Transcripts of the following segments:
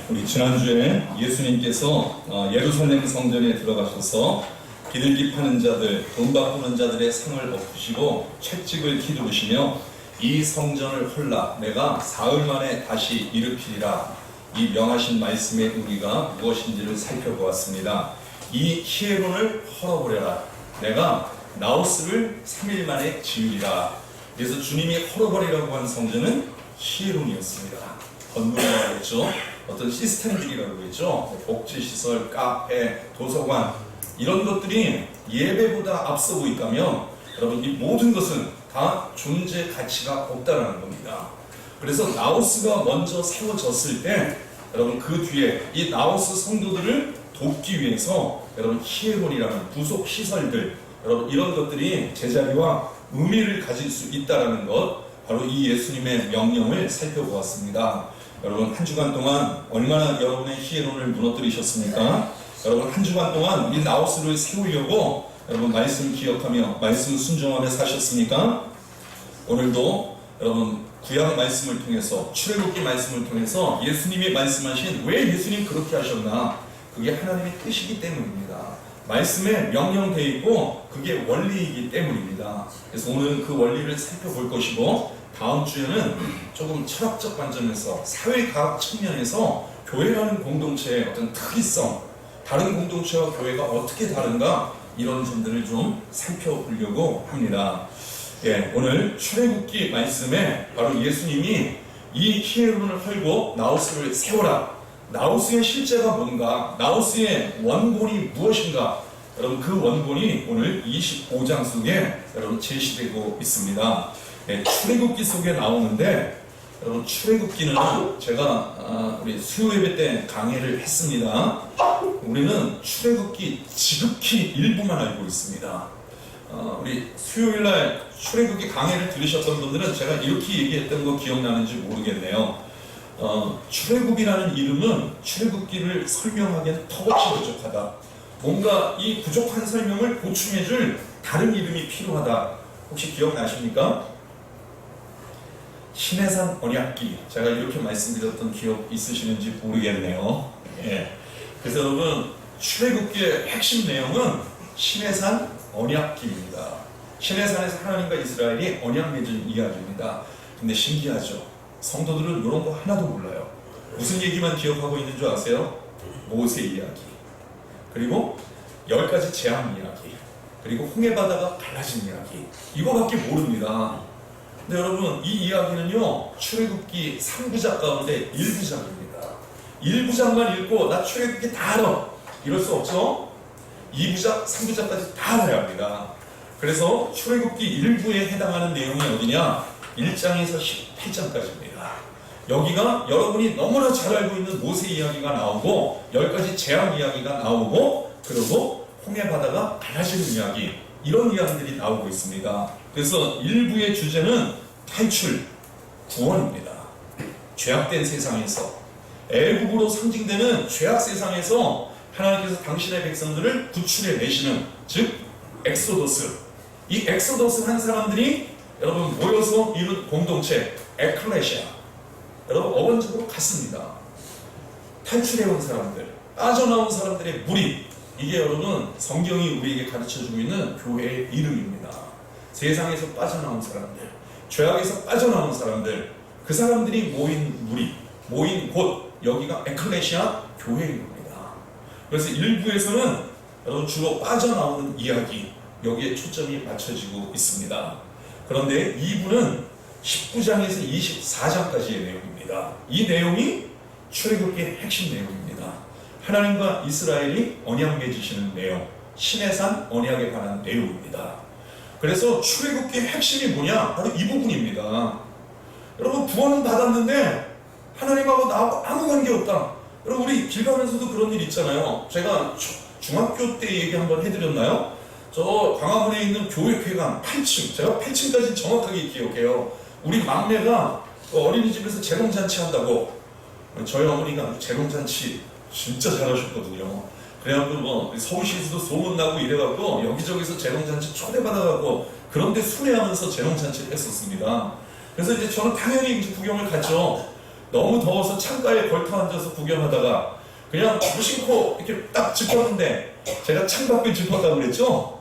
우리 지난주에 예수님께서 예루살렘 성전에 들어가셔서 비둘기 파는 자들, 돈 바꾸는 자들의 상을 엎으시고 채찍을 휘두르시며 이 성전을 헐라 내가 사흘 만에 다시 일으키리라, 이 명하신 말씀의 의미가 무엇인지를 살펴보았습니다. 이 히에론을 헐어버려라, 내가 나우스를 3일 만에 지으리라. 그래서 주님이 헐어버리라고 한 성전은 히에론이었습니다. 건물이라고 했죠. 어떤 시스템들이라고 했죠. 복지시설, 카페, 도서관, 이런 것들이 예배보다 앞서고 있다면 여러분 이 모든 것은 다 존재 가치가 없다라는 겁니다. 그래서 나우스가 먼저 세워졌을 때 여러분 그 뒤에 이 나우스 성도들을 돕기 위해서 여러분 히에론이라는 부속 시설들, 여러분 이런 것들이 제자리와 의미를 가질 수 있다라는 것, 바로 이 예수님의 명령을 살펴보았습니다. 여러분 한 주간 동안 얼마나 여러분의 히에론을 무너뜨리셨습니까? 여러분 한 주간 동안 이 나우스를 세우려고 여러분 말씀 기억하며 말씀 순종하며 사셨습니까? 오늘도 여러분 구약 말씀을 통해서, 출애굽기 말씀을 통해서 예수님이 말씀하신 왜 예수님 그렇게 하셨나, 그게 하나님의 뜻이기 때문입니다. 말씀에 명령되어 있고 그게 원리이기 때문입니다. 그래서 오늘은 그 원리를 살펴볼 것이고, 다음 주에는 조금 철학적 관점에서, 사회과학 측면에서 교회라는 공동체의 어떤 특이성, 다른 공동체와 교회가 어떻게 다른가, 이런 점들을 좀 살펴보려고 합니다. 오늘 출애굽기 말씀에 바로 예수님이 이 히에론을 헐고 나우스를 세워라, 나우스의 실제가 뭔가, 나우스의 원본이 무엇인가, 여러분 그 원본이 오늘 25장 속에 여러분 제시되고 있습니다. 출애굽기 속에 나오는데, 여러분 출애굽기는 제가 우리 수요 예배 때 강의를 했습니다. 우리는 출애굽기 지극히 일부만 알고 있습니다. 우리 수요일날 출애굽기 강의를 들으셨던 분들은 제가 이렇게 얘기했던 거 기억나는지 모르겠네요. 출애굽이라는 이름은 출애굽기를 설명하기엔 턱없이 부족하다. 뭔가 이 부족한 설명을 보충해줄 다른 이름이 필요하다. 혹시 기억나십니까? 시내산 언약기, 제가 이렇게 말씀드렸던 기억 있으시는지 모르겠네요. 그래서 여러분 출애굽기의 핵심 내용은 시내산 언약기입니다. 시내산에서 하나님과 이스라엘이 언약 맺은 이야기입니다. 근데 신기하죠? 성도들은 이런 거 하나도 몰라요. 무슨 얘기만 기억하고 있는 줄 아세요? 모세 이야기, 그리고 10가지 재앙 이야기, 그리고 홍해바다가 갈라진 이야기, 이거밖에 모릅니다. 근데 여러분 이 이야기는요 출애굽기 3부작 가운데 1부작입니다. 1부작만 읽고 나 출애굽기 다 알아, 이럴 수 없죠. 2부작, 3부작까지 다 알아야 합니다. 그래서 출애굽기 1부에 해당하는 내용이 어디냐, 1장에서 18장까지입니다. 여기가 여러분이 너무나 잘 알고 있는 모세 이야기가 나오고 10가지 재앙 이야기가 나오고, 그리고 홍해바다가 갈라지는 이야기, 이런 이야기들이 나오고 있습니다. 그래서 1부의 주제는 탈출, 구원입니다. 죄악된 세상에서, 애국으로 상징되는 죄악 세상에서 하나님께서 당신의 백성들을 구출해 내시는, 즉 엑소더스. 이 엑소더스 한 사람들이 여러분 모여서 이룬 공동체 에클레시아, 여러분 어원적으로 같습니다. 탈출해온 사람들, 빠져나온 사람들의 무리, 이게 여러분 성경이 우리에게 가르쳐주고 있는 교회의 이름입니다. 세상에서 빠져나온 사람들, 죄악에서 빠져나온 사람들, 그 사람들이 모인 무리, 모인 곳, 여기가 에클레시아 교회인 겁니다. 그래서 1부에서는 여러분 주로 빠져나오는 이야기, 여기에 초점이 맞춰지고 있습니다. 그런데 2부는 19장에서 24장까지의 내용입니다. 이 내용이 출애굽기의 핵심 내용입니다. 하나님과 이스라엘이 언약 맺으시는 내용, 시내산 언약에 관한 내용입니다. 그래서 출애굽기의 핵심이 뭐냐? 바로 이 부분입니다. 여러분 구원은 받았는데 하나님하고 나하고 아무 관계없다. 여러분 우리 길 가면서도 그런 일 있잖아요. 제가 중학교 때 얘기 한번 해드렸나요? 저 광화문에 있는 교육회관 8층, 제가 8층까지 정확하게 기억해요. 우리 막내가 어린이집에서 재롱잔치 한다고, 저희 어머니가 재롱잔치 진짜 잘하셨거든요. 그래갖고 서울시에서도 소문나고 이래갖고 여기저기서 재롱잔치 초대받아갖고 그런데 순회하면서 재롱잔치를 했었습니다. 그래서 이제 저는 당연히 이제 구경을 갔죠. 너무 더워서 창가에 걸터 앉아서 구경하다가 그냥 무심코 이렇게 딱 짚었는데 제가 창밖을 짚었다고 그랬죠?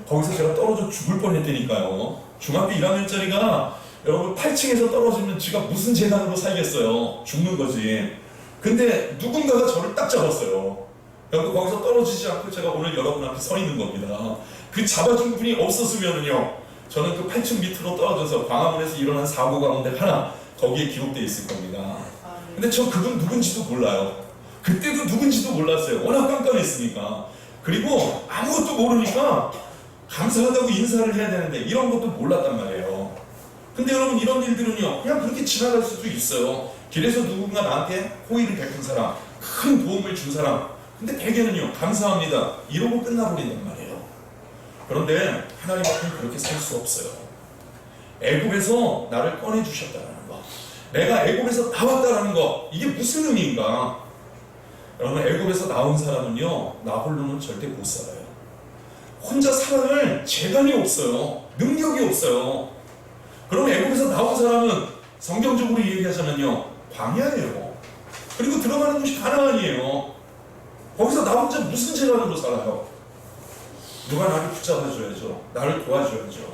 거기서 제가 떨어져 죽을 뻔했다니까요. 중학교 1학년짜리가 여러분 8층에서 떨어지면 지가 무슨 재난으로 살겠어요. 죽는 거지. 근데 누군가가 저를 딱 잡았어요. 여러분 거기서 떨어지지 않고 제가 오늘 여러분 앞에 서 있는 겁니다. 그 잡아준 분이 없었으면요 저는 그 8층 밑으로 떨어져서 광화문에서 일어난 사고 가운데 하나 거기에 기록되어 있을 겁니다. 근데 저 그분 누군지도 몰라요. 그때도 누군지도 몰랐어요. 워낙 깜깜했으니까. 그리고 아무것도 모르니까 감사하다고 인사를 해야 되는데 이런 것도 몰랐단 말이에요. 근데 여러분 이런 일들은요 그냥 그렇게 지나갈 수도 있어요. 길에서 누군가 나한테 호의를 베푼 사람, 큰 도움을 준 사람, 근데 대개는요 감사합니다 이러고 끝나버린단 말이에요. 그런데 하나님 앞에는 그렇게 살 수 없어요. 애굽에서 나를 꺼내주셨다는 거, 내가 애굽에서 나왔다는 거, 이게 무슨 의미인가? 여러분 애굽에서 나온 사람은요 나 홀로는 절대 못 살아요. 혼자 살아갈 재간이 없어요. 능력이 없어요. 그럼 애굽에서 나온 사람은 성경적으로 얘기하자면요 광야예요. 그리고 들어가는 곳이 가나안이에요. 거기서 나 혼자 무슨 재간으로 살아요? 누가 나를 붙잡아줘야죠. 나를 도와줘야죠.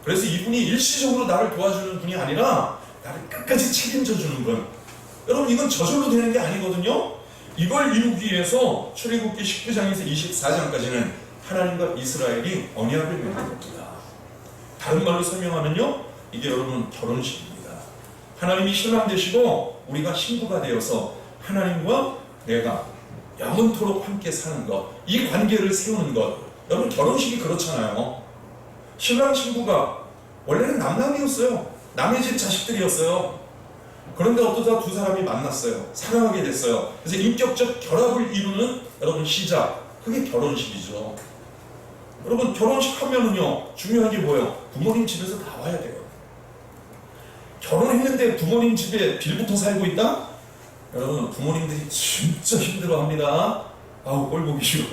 그래서 이분이 일시적으로 나를 도와주는 분이 아니라 나를 끝까지 책임져주는 분. 여러분 이건 저절로 되는 게 아니거든요. 이걸 이루기 위해서 출애굽기 19장에서 24장까지는 하나님과 이스라엘이 언약을 맺는 겁니다. 다른 말로 설명하면요 이게 여러분 결혼식입니다. 하나님이 신랑 되시고 우리가 신부가 되어서 하나님과 내가 영원토록 함께 사는 것, 이 관계를 세우는 것. 여러분 결혼식이 그렇잖아요. 신랑 신부가 원래는 남남이었어요. 남의 집 자식들이었어요. 그런데 어쩌다 두 사람이 만났어요. 사랑하게 됐어요. 그래서 인격적 결합을 이루는 여러분 시작, 그게 결혼식이죠. 여러분 결혼식 하면은요 중요한 게 뭐예요? 부모님 집에서 나와야 돼요. 결혼했는데 부모님 집에 빌붙어 살고 있다? 여러분 부모님들이 진짜 힘들어합니다. 아우 꼴 보기 싫어.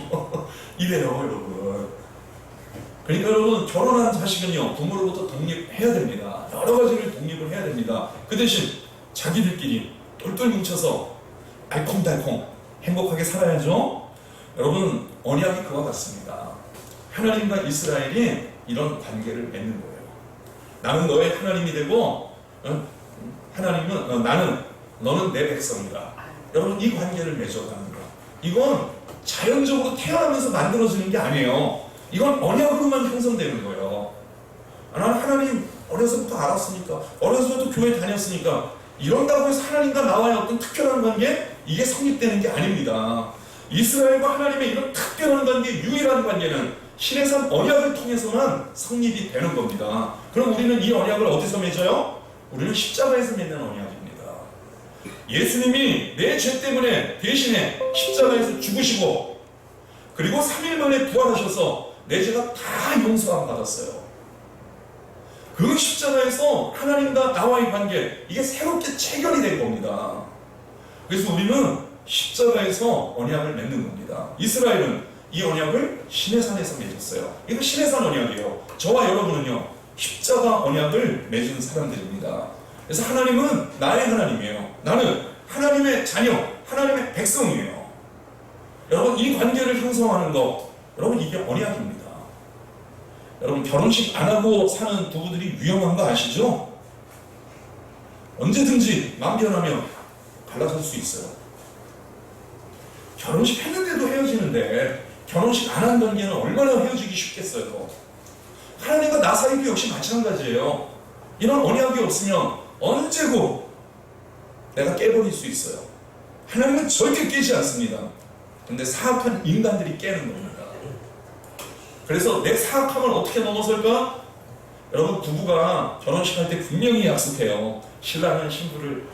이래요 여러분. 그러니까 여러분 결혼한 자식은요 부모로부터 독립해야 됩니다. 여러 가지를 독립을 해야 됩니다. 그 대신 자기들끼리 똘똘 뭉쳐서 알콩달콩 행복하게 살아야죠. 여러분 언약이 그와 같습니다. 하나님과 이스라엘이 이런 관계를 맺는 거예요. 나는 너의 하나님이 되고 하나님은 너는 내 백성이다. 여러분 이 관계를 맺어가는 거. 이건 자연적으로 태어나면서 만들어지는 게 아니에요. 이건 언약으로만 형성되는 거예요. 나는 하나님 어려서부터 알았으니까, 어려서부터 교회 다녔으니까 이런다고 해서 하나님과 나와의 어떤 특별한 관계, 이게 성립되는 게 아닙니다. 이스라엘과 하나님의 이런 특별한 관계, 유일한 관계는 신해산 언약을 통해서만 성립이 되는 겁니다. 그럼 우리는 이 언약을 어디서 맺어요? 우리는 십자가에서 맺는 언약입니다. 예수님이 내 죄 때문에 대신에 십자가에서 죽으시고 그리고 3일 만에 부활하셔서 내 죄가 다 용서함 받았어요. 그 십자가에서 하나님과 나와의 관계, 이게 새롭게 체결이 된 겁니다. 그래서 우리는 십자가에서 언약을 맺는 겁니다. 이스라엘은 이 언약을 시내산에서 맺었어요. 이거 시내산 언약이에요. 저와 여러분은요 십자가 언약을 맺은 사람들입니다. 그래서 하나님은 나의 하나님이에요. 나는 하나님의 자녀, 하나님의 백성이에요. 여러분 이 관계를 형성하는 것, 여러분 이게 언약입니다. 여러분 결혼식 안 하고 사는 부부들이 위험한 거 아시죠? 언제든지 마음 변하면 갈라질 수 있어요. 결혼식 했는데도 헤어지는데 결혼식 안 한 관계는 얼마나 헤어지기 쉽겠어요. 하나님과 나 사이도 역시 마찬가지예요. 이런 언약이 없으면 언제고 내가 깨버릴 수 있어요. 하나님은 절대 깨지 않습니다. 근데 사악한 인간들이 깨는 겁니다. 그래서 내 사악함을 어떻게 넘어설까? 여러분 부부가 결혼식 할 때 분명히 약속해요. 신랑은 신부를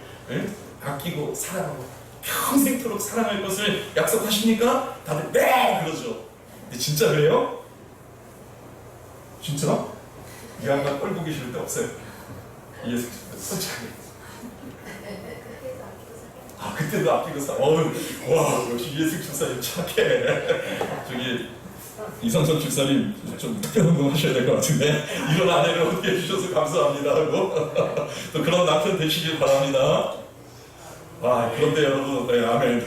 아끼고 사랑하고 평생토록 사랑할 것을 약속하십니까? 다들 네! 그러죠. 근데 진짜 그래요? 진짜? 이 양반 꼴 보기 싫을 때 없어요. 예수 솔직하게. 아 그때도 아끼고 와 역시 예수 집사님 착해. 저기 이성섭 집사님 좀 특별 운동하셔야 될 것 같은데 이런 아내를 얻게 해주셔서 감사합니다 하고 또 그런 남편 되시길 바랍니다. 그런데 여러분, 네, 아멘.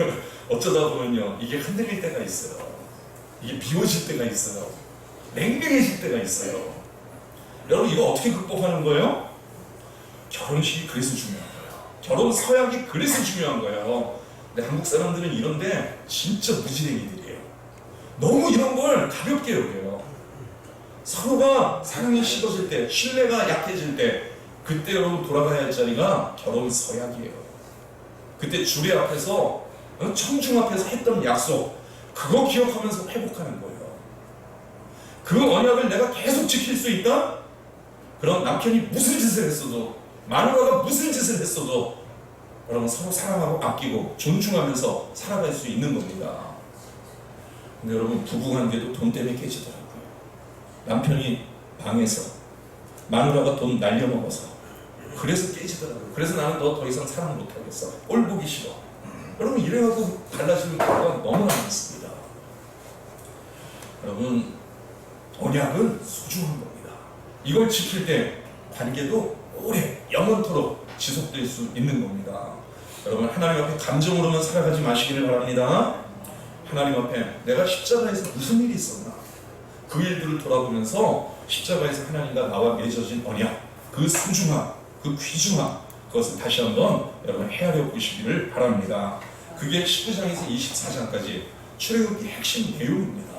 어쩌다 보면요, 이게 흔들릴 때가 있어요. 이게 미워질 때가 있어요. 냉랭해질 때가 있어요. 여러분, 이거 어떻게 극복하는 거예요? 결혼식이 그래서 중요한 거예요. 결혼 서약이 그래서 중요한 거예요. 근데 한국 사람들은 이런데 진짜 무지랭이들이에요. 너무 이런 걸 가볍게 여겨요. 서로가 사랑이 식어질 때, 신뢰가 약해질 때, 그때 여러분 돌아가야 할 자리가 결혼 서약이에요. 그때 주례 앞에서, 청중 앞에서 했던 약속, 그거 기억하면서 회복하는 거예요. 그 언약을 내가 계속 지킬 수 있다? 그럼 남편이 무슨 짓을 했어도, 마누라가 무슨 짓을 했어도 여러분 서로 사랑하고 아끼고 존중하면서 살아갈 수 있는 겁니다. 근데 여러분, 부부관계도 돈 때문에 깨지더라고요. 남편이 방해서, 마누라가 돈 날려먹어서, 그래서 깨지더라고요. 그래서 나는 너 더 이상 사랑 못하겠어. 꼴 보기 싫어. 여러분, 이래가지고 달라지는 경우가 너무나 많습니다. 여러분, 언약은 소중한 겁니다. 이걸 지킬 때 관계도 오래 영원토록 지속될 수 있는 겁니다. 여러분, 하나님 앞에 감정으로만 살아가지 마시기를 바랍니다. 하나님 앞에 내가 십자가에서 무슨 일이 있었나, 그 일들을 돌아보면서 십자가에서 하나님과 나와 맺어진 언약, 그 소중함, 그 귀중함, 그것을 다시 한번 여러분 헤아려 보시기를 바랍니다. 그게 19장에서 24장까지 출애굽기 핵심 내용입니다.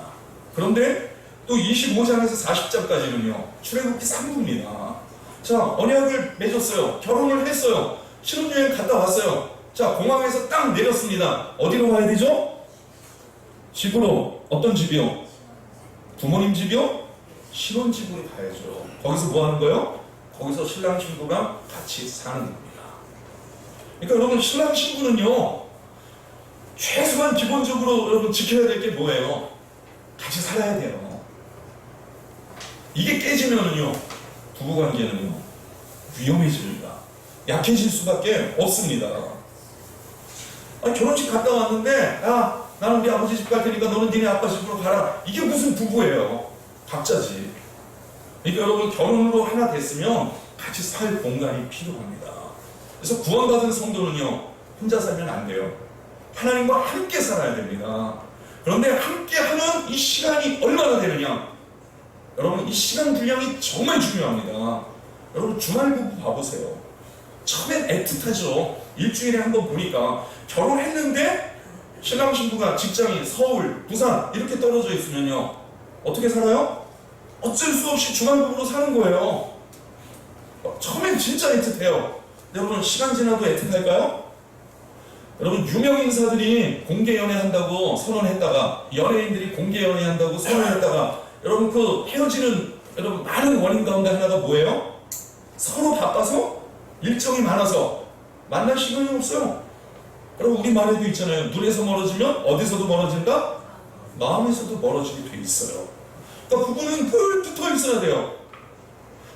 그런데 또 25장에서 40장까지는요, 출애굽기 3부입니다. 자, 언약을 맺었어요. 결혼을 했어요. 신혼여행 갔다 왔어요. 자, 공항에서 딱 내렸습니다. 어디로 가야 되죠? 집으로. 어떤 집이요? 부모님 집이요? 신혼집으로 가야죠. 거기서 뭐 하는 거예요? 거기서 신랑 신부가 같이 사는 겁니다. 그러니까 여러분, 신랑 신부는요, 최소한 기본적으로 여러분 지켜야 될 게 뭐예요? 같이 살아야 돼요. 이게 깨지면은요, 부부관계는요, 위험해집니다. 약해질 수밖에 없습니다. 결혼식 갔다 왔는데, 야, 나는 네 아버지 집 갈 테니까 너는 니네 아빠 집으로 가라. 이게 무슨 부부예요? 각자지. 그러니까 여러분, 결혼으로 하나 됐으면 같이 살 공간이 필요합니다. 그래서 구원받은 성도는요, 혼자 살면 안 돼요. 하나님과 함께 살아야 됩니다. 그런데 함께 하는 이 시간이 얼마나 되느냐? 여러분, 이 시간 분량이 정말 중요합니다. 여러분, 주말 부부 봐보세요. 처음엔 애틋하죠. 일주일에 한 번 보니까. 결혼했는데 신랑 신부가 직장이 서울, 부산 이렇게 떨어져 있으면요, 어떻게 살아요? 어쩔 수 없이 주말 부부로 사는 거예요. 처음엔 진짜 애틋해요. 여러분, 시간 지나도 애틋할까요? 여러분, 유명 인사들이 공개 연애한다고 선언했다가, 연예인들이 공개 연애한다고 선언했다가, 여러분, 그 헤어지는 여러분 많은 원인 가운데 하나가 뭐예요? 서로 바빠서, 일정이 많아서 만날 시간이 없어요. 여러분, 우리 말에도 있잖아요. 눈에서 멀어지면 어디서도 멀어진다? 마음에서도 멀어지게 돼 있어요. 그러니까 부부는 늘 붙어 있어야 돼요.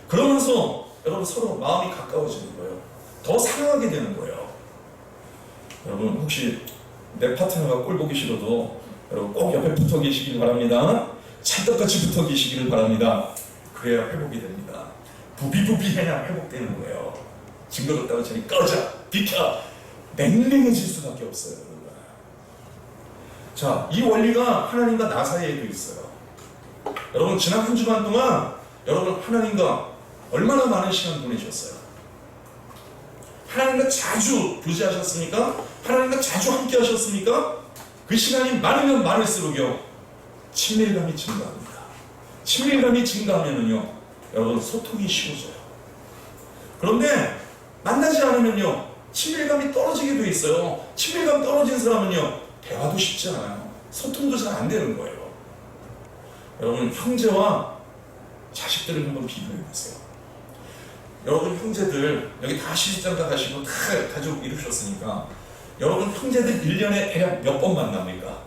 그러면서 여러분 서로 마음이 가까워지는 거예요. 더 사랑하게 되는 거예요. 여러분, 혹시 내 파트너가 꼴 보기 싫어도 여러분 꼭 옆에 붙어 계시길 바랍니다. 찰떡같이 붙어 계시기를 바랍니다. 그래야 회복이 됩니다. 부비부비해야 회복되는 거예요. 징그럽다고 저기 꺼져, 비켜, 냉랭해질 수밖에 없어요. 여러분. 자, 이 원리가 하나님과 나 사이에도 있어요. 여러분, 지난 한 주간 동안 여러분 하나님과 얼마나 많은 시간 보내셨어요? 하나님과 자주 교제하셨습니까? 하나님과 자주 함께 하셨습니까? 그 시간이 많으면 많을수록요, 친밀감이 증가합니다. 친밀감이 증가하면은요, 여러분 소통이 쉬워져요. 그런데 만나지 않으면요, 친밀감이 떨어지게 돼 있어요. 친밀감 떨어진 사람은요, 대화도 쉽지 않아요. 소통도 잘 안 되는 거예요. 여러분, 형제와 자식들을 한번 비교해 보세요. 여러분, 형제들 여기 다 시집장 다 가시고 다 가족 이루셨으니까 여러분, 형제들 1년에 대략 몇 번 만납니까?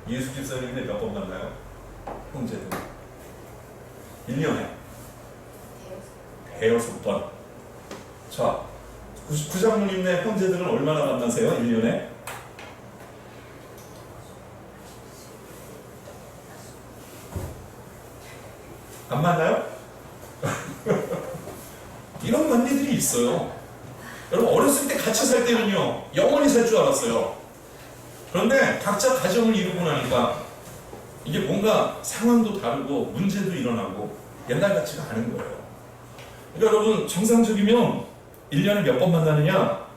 예수 집사님인데 몇 번 만나요? 형제들 1년에 대여섯 번. 자, 구장로님네 형제들은 얼마나 만나세요? 1년에? 안 만나요? 이런 관계들이 있어요. 여러분 어렸을 때 같이 살 때는요 영원히 살 줄 알았어요. 그런데 각자 가정을 이루고 나니까 이게 뭔가 상황도 다르고 문제도 일어나고 옛날 같지가 않은 거예요. 그러니까 여러분 정상적이면 1년에 몇 번 만나느냐?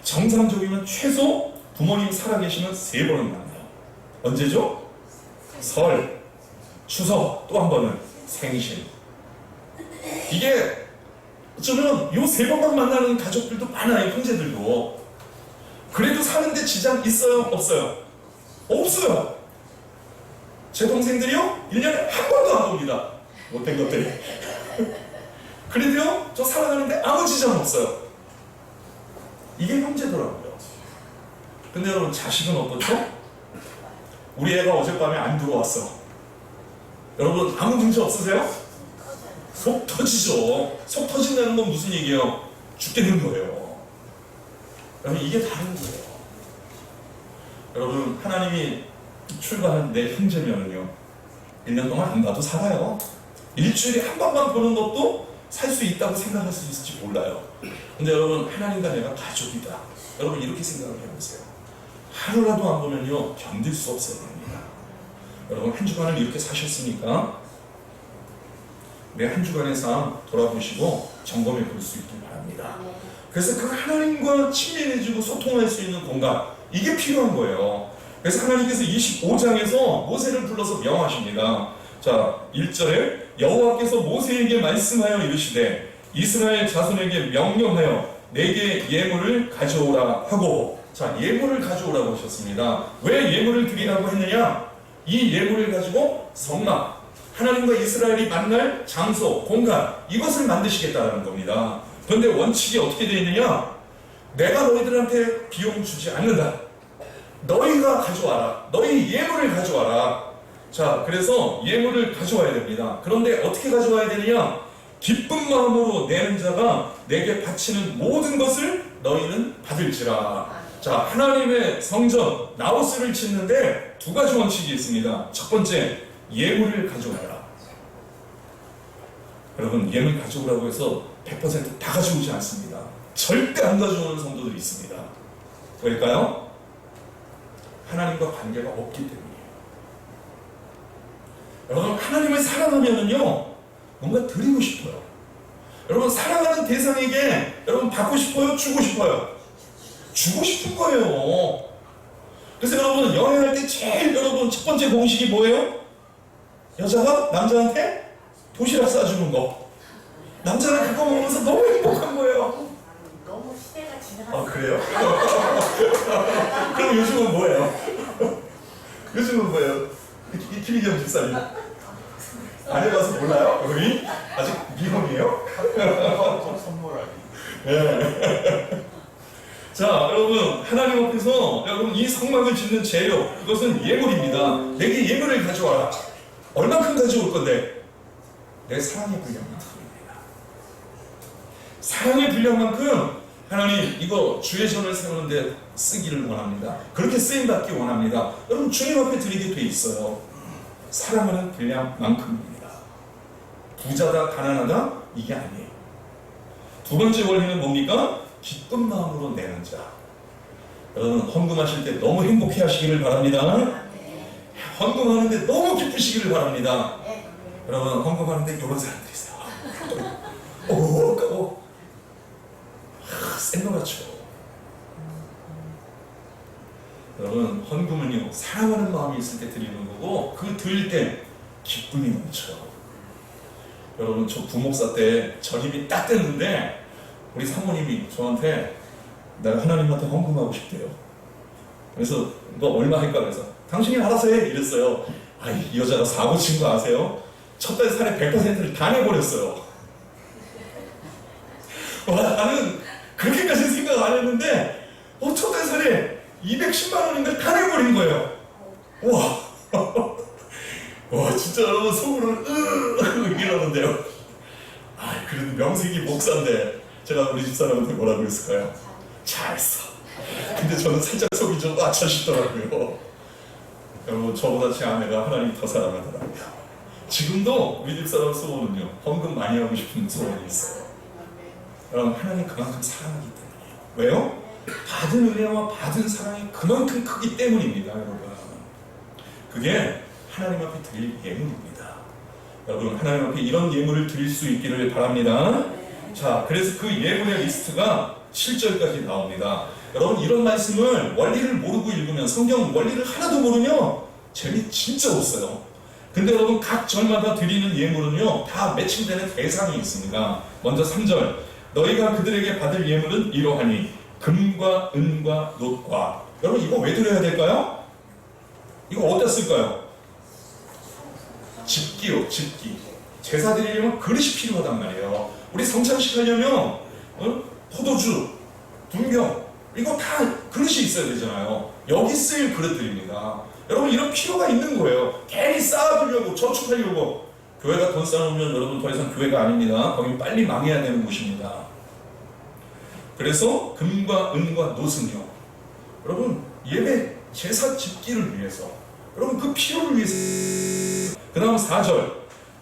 정상적이면 최소 부모님 살아계시면 3번은 만나요. 언제죠? 설, 추석, 또 한 번은 생신. 이게 어쩌면 요 3번만 만나는 가족들도 많아요. 형제들도. 그래도 사는데 지장 있어요? 없어요? 없어요. 제 동생들이요? 1년에 한 번도 안 봅니다. 못된 것들이. 그래도요, 저 살아가는데 아무 지장 없어요. 이게 형제더라고요. 근데 여러분, 자식은 어떻죠? 우리 애가 어젯밤에 안 들어왔어. 여러분, 아무 문제 없으세요? 속 터지죠. 속 터진다는 건 무슨 얘기예요? 죽겠는 거예요. 여러분, 이게 다른 거예요. 여러분, 하나님이 출발한 내 형제면은요, 1년 동안 안 봐도 살아요. 일주일에 한 번만 보는 것도 살 수 있다고 생각할 수 있을지 몰라요. 근데 여러분, 하나님과 내가 가족이다. 여러분, 이렇게 생각을 해보세요. 하루라도 안 보면요, 견딜 수 없어야 됩니다. 여러분, 한 주간을 이렇게 사셨으니까 내 한 주간의 삶 돌아보시고 점검해 볼 수 있길 바랍니다. 그래서 그 하나님과 친밀해지고 소통할 수 있는 공간, 이게 필요한 거예요. 그래서 하나님께서 25장에서 모세를 불러서 명하십니다. 자, 1절에 여호와께서 모세에게 말씀하여 이르시되 이스라엘 자손에게 명령하여 내게 예물을 가져오라 하고, 자, 예물을 가져오라고 하셨습니다. 왜 예물을 드리라고 했느냐? 이 예물을 가지고 성막, 하나님과 이스라엘이 만날 장소, 공간, 이것을 만드시겠다는 겁니다. 그런데 원칙이 어떻게 되어 있느냐? 내가 너희들한테 비용 주지 않는다. 너희가 가져와라. 너희 예물을 가져와라. 자, 그래서 예물을 가져와야 됩니다. 그런데 어떻게 가져와야 되느냐? 기쁜 마음으로 내는 자가 내게 바치는 모든 것을 너희는 받을지라. 자, 하나님의 성전 나우스를 짓는데 2가지 원칙이 있습니다. 첫 번째, 예물을 가져와라. 여러분, 예물 가져오라고 해서 100% 다 가져오지 않습니다. 절대 안 가져오는 성도들이 있습니다. 왜일까요? 하나님과 관계가 없기 때문이에요. 여러분, 하나님을 사랑하면은요, 뭔가 드리고 싶어요. 여러분, 사랑하는 대상에게 여러분 받고 싶어요? 주고 싶어요? 주고 싶은 거예요. 그래서 여러분, 여행할 때 제일 여러분 첫 번째 공식이 뭐예요? 여자가 남자한테 도시락 싸주는 거. 남자는 그거 먹으면서 너무 행복한 거예요. 너무 시대가 지나갔어요. 아, 그래요? 그럼 요즘은 뭐예요? 요즘은 뭐예요? 김희경 집사님 안 해봐서 몰라요? 우리? 아직 미혼이에요? 선물하기. 네. 자, 여러분, 하나님 앞에서 여러분 이 성막을 짓는 재료, 그것은 예물입니다. 내게 예물을 가져와라. 얼만큼 가져올 건데? 내 사랑의 분량만큼입니다. 사랑의 분량만큼 하나님 이거 주의 전을 세우는데 쓰기를 원합니다. 그렇게 쓰임받기 원합니다. 여러분, 주님 앞에 드리게 돼 있어요. 사랑하는 분량만큼입니다. 부자다 가난하다 이게 아니에요. 2번째 원리는 뭡니까? 기쁜 마음으로 내는 자. 여러분, 헌금하실 때 너무 행복해 하시기를 바랍니다. 헌금하는데 너무 기쁘시기를 바랍니다. 여러분, 헌금하는데 이런 사람들이 있어요. 오, 센노라쳐. 여러분, 헌금은요, 사랑하는 마음이 있을 때 드리는 거고, 그 드릴 때 기쁨이 넘쳐요. 여러분, 저 부목사 때 전입이 딱 됐는데 우리 사모님이 저한테 내가 하나님한테 헌금하고 싶대요. 그래서 너 얼마 할까? 그래서 당신이 알아서 해 이랬어요. 아이, 이 여자가 사고 친 거 아세요? 첫 달 살에 100%를 다 내버렸어요. 와, 나는 그렇게까지 생각 안 했는데 첫 달 살에 210만 원인가 다 내버린 거예요. 와, 와, 진짜 여러분 속으로 이러는데요. 아, 그래도 명색이 목사인데 제가 우리 집사람한테 뭐라고 그랬을까요? 잘했어. 근데 저는 살짝 속이 좀 맞춰지더라고요. 여러분, 저보다 제 아내가 하나님 더 사랑하더라고요. 지금도 우리 집사람 소원은요, 헌금 많이 하고 싶은 소원이 있어요. 여러분, 하나님 그만큼 사랑하기 때문이에요. 왜요? 받은 은혜와 받은 사랑이 그만큼 크기 때문입니다, 여러분. 그게 하나님 앞에 드릴 예물입니다. 여러분, 하나님 앞에 이런 예물을 드릴 수 있기를 바랍니다. 자, 그래서 그 예물의 리스트가 7절까지 나옵니다. 여러분, 이런 말씀을 원리를 모르고 읽으면, 성경 원리를 하나도 모르면 재미 진짜 없어요. 근데 여러분, 각 절마다 드리는 예물은요, 다 매칭되는 대상이 있습니다. 먼저 3절, 너희가 그들에게 받을 예물은 이러하니 금과 은과 놋과. 여러분, 이거 왜 드려야 될까요? 이거 어디다 쓸까요? 집기요, 집기. 제사 드리려면 그릇이 필요하단 말이에요. 우리 성찬식 하려면 포도주, 분경, 이거 다 그릇이 있어야 되잖아요. 여기 쓰일 그릇들입니다. 여러분, 이런 필요가 있는 거예요. 괜히 쌓아두려고, 저축하려고. 교회가 돈 쌓아놓으면 여러분 더 이상 교회가 아닙니다. 거기 빨리 망해야 되는 곳입니다. 그래서 금과 은과 놋은요, 여러분, 예배 제사 집기를 위해서, 여러분 그 필요를 위해서. 그 다음 4절,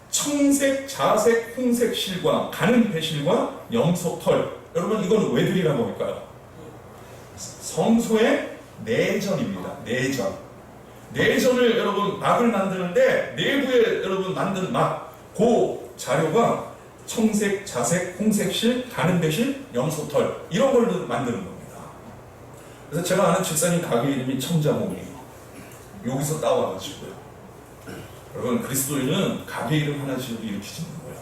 청색, 자색, 홍색 실과 가는 배실과 염소털. 여러분, 이건 왜 드리라고 할까요? 성소의 내전입니다. 내전을 여러분 막을 만드는데, 내부에 여러분 만든 막, 그 자료가 청색, 자색, 홍색실, 가는 배실, 염소털, 이런 걸로 만드는 겁니다. 그래서 제가 아는 집사님 가게 이름이 청자몽이에요. 여기서 따와가지고요. 여러분, 그리스도인은 가게 이름 하나 지어도 이렇게 짓는 거예요.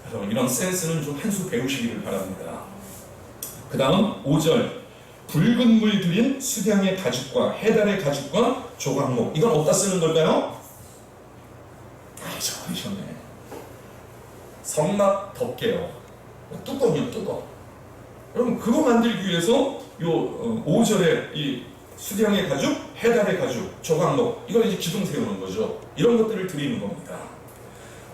그래서 이런 센스는 좀 한 수 배우시기를 바랍니다. 그 다음 5절, 붉은 물 들인 수량의 가죽과 해달의 가죽과 조각목. 이건 어디다 쓰는 걸까요? 적으셨네. 성막 덮개요. 뚜껑이요, 뚜껑. 여러분, 그거 만들기 위해서 요 5절에 이 수량의 가죽, 해달의 가죽, 조각목, 이걸 이제 기둥 세우는 거죠. 이런 것들을 드리는 겁니다.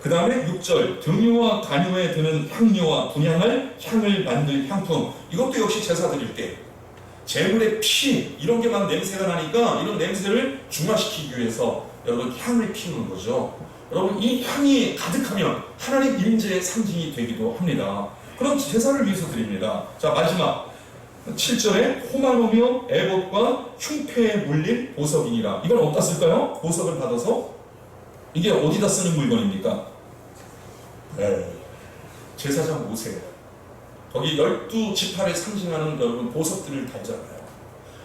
그 다음에 6절, 등유와 간유에 드는 향료와 분향할 향을 만들 향품. 이것도 역시 제사 드릴 때 제물의 피, 이런 게 막 냄새가 나니까 이런 냄새를 중화시키기 위해서 여러분 향을 피우는 거죠. 여러분, 이 향이 가득하면 하나님 임재의 상징이 되기도 합니다. 그런 제사를 위해서 드립니다. 자, 마지막 7절에 호마노며 에봇과 흉패에 물린 보석이니라. 이건 어디다 쓸까요? 보석을 받아서. 이게 어디다 쓰는 물건입니까? 네, 제사장 옷에 거기 12지파를 상징하는 여러분 보석들을 달잖아요.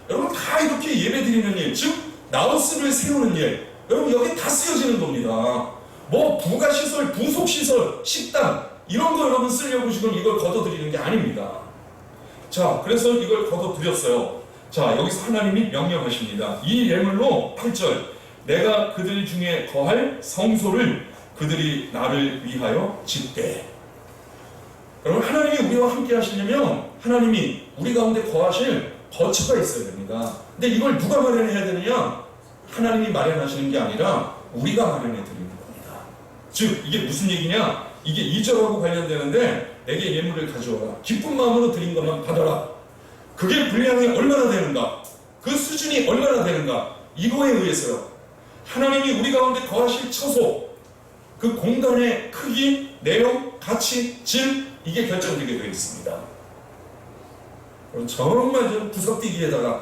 여러분, 다 이렇게 예배 드리는 일, 즉 나우스를 세우는 일, 여러분 여기 다 쓰여지는 겁니다. 뭐 부가시설, 부속시설, 식당, 이런 거 여러분 쓰려고 지금 이걸 걷어드리는 게 아닙니다. 자, 그래서 이걸 걷어드렸어요. 자, 여기서 하나님이 명령하십니다. 이 예물로 8절, 내가 그들 중에 거할 성소를 그들이 나를 위하여 짓되. 여러분, 하나님이 우리와 함께 하시려면 하나님이 우리 가운데 거하실 거처가 있어야 됩니다. 근데 이걸 누가 마련해야 되느냐? 하나님이 마련하시는 게 아니라 우리가 마련해 드리는 겁니다. 즉, 이게 무슨 얘기냐? 이게 2절하고 관련되는데, 내게 예물을 가져와라. 기쁜 마음으로 드린 것만 받아라. 그게 분량이 얼마나 되는가? 그 수준이 얼마나 되는가? 이거에 의해서요, 하나님이 우리 가운데 거하실 처소, 그 공간의 크기, 내용, 가치, 질, 이게 결정되게 되어 있습니다. 정말 저 구석대기에다가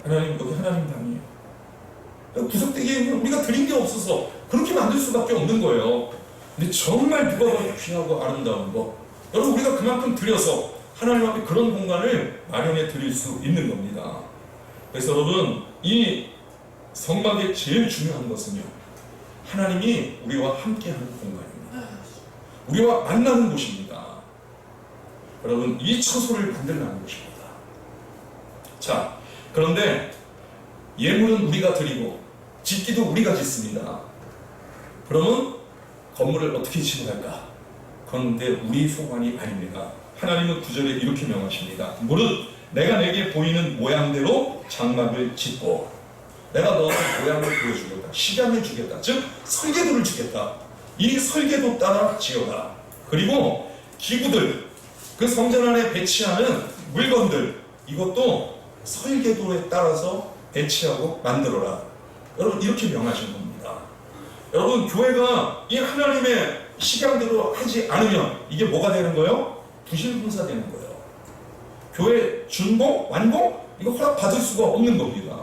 하나님, 여기 하나님 방이에요. 구석대기에 우리가 드린 게 없어서 그렇게 만들 수밖에 없는 거예요. 근데 정말 누가 봐도 귀하고 아름다운 거, 여러분, 우리가 그만큼 드려서 하나님 앞에 그런 공간을 마련해 드릴 수 있는 겁니다. 그래서 여러분, 이 성막의 제일 중요한 것은요, 하나님이 우리와 함께하는 공간입니다. 우리와 만나는 곳입니다. 여러분, 이 처소를 만들라는 곳입니다. 자, 그런데 예물은 우리가 드리고 짓기도 우리가 짓습니다. 그러면 건물을 어떻게 지어갈까? 그런데 우리 소관이 아닙니다. 하나님은 9절에 이렇게 명하십니다. 무릇 내가 내게 보이는 모양대로 장막을 짓고, 내가 너한테 모양을 보여주겠다, 시간을 주겠다, 즉 설계도를 주겠다. 이 설계도 따라 지어라. 그리고 기구들, 그 성전 안에 배치하는 물건들, 이것도 설계도에 따라서 배치하고 만들어라. 여러분, 이렇게 명하신 겁니다. 여러분, 교회가 이 하나님의 식양대로 하지 않으면 이게 뭐가 되는 거예요? 부실분사 되는 거예요. 교회 준공, 완공 이거 허락 받을 수가 없는 겁니다.